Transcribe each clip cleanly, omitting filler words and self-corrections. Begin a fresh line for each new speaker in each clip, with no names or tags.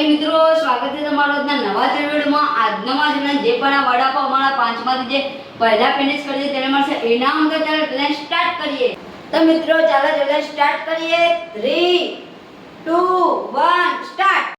માતાજી મિત્રો, સ્વાગત છે તમારું આજના નવા વિડીયોમાં। આજનો માં જે પણ આ વડાપાવ અમારા 5 માંથી જે પહેલા ફિનિશ કરી છે તેને મળશે ઇનામ। તો ચાલો ચેલેન્જ સ્ટાર્ટ કરીએ। તો મિત્રો ચાલો ચેલેન્જ સ્ટાર્ટ કરીએ। 3 2 1 સ્ટાર્ટ।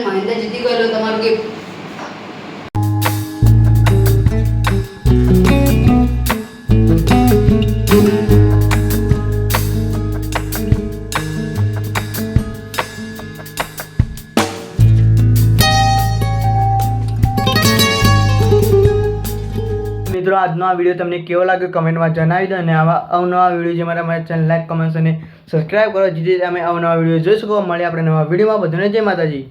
મહેન્દ્ર જીતી ગયેલો તમારું ગિફ્ટ।
મિત્રો આજનો આ વિડીયો તમને કેવો લાગ્યો કમેન્ટમાં જણાવી દો અને આવા અવનવા વિડીયો જે મારા ચેનલ લાઈક કમેન્ટ અને સબસ્ક્રાઇબ કરો જેથી તમે અવનવા વિડીયો જોઈ શકો। મળીએ આપણે નવા વિડીયોમાં। બધાને જય માતાજી।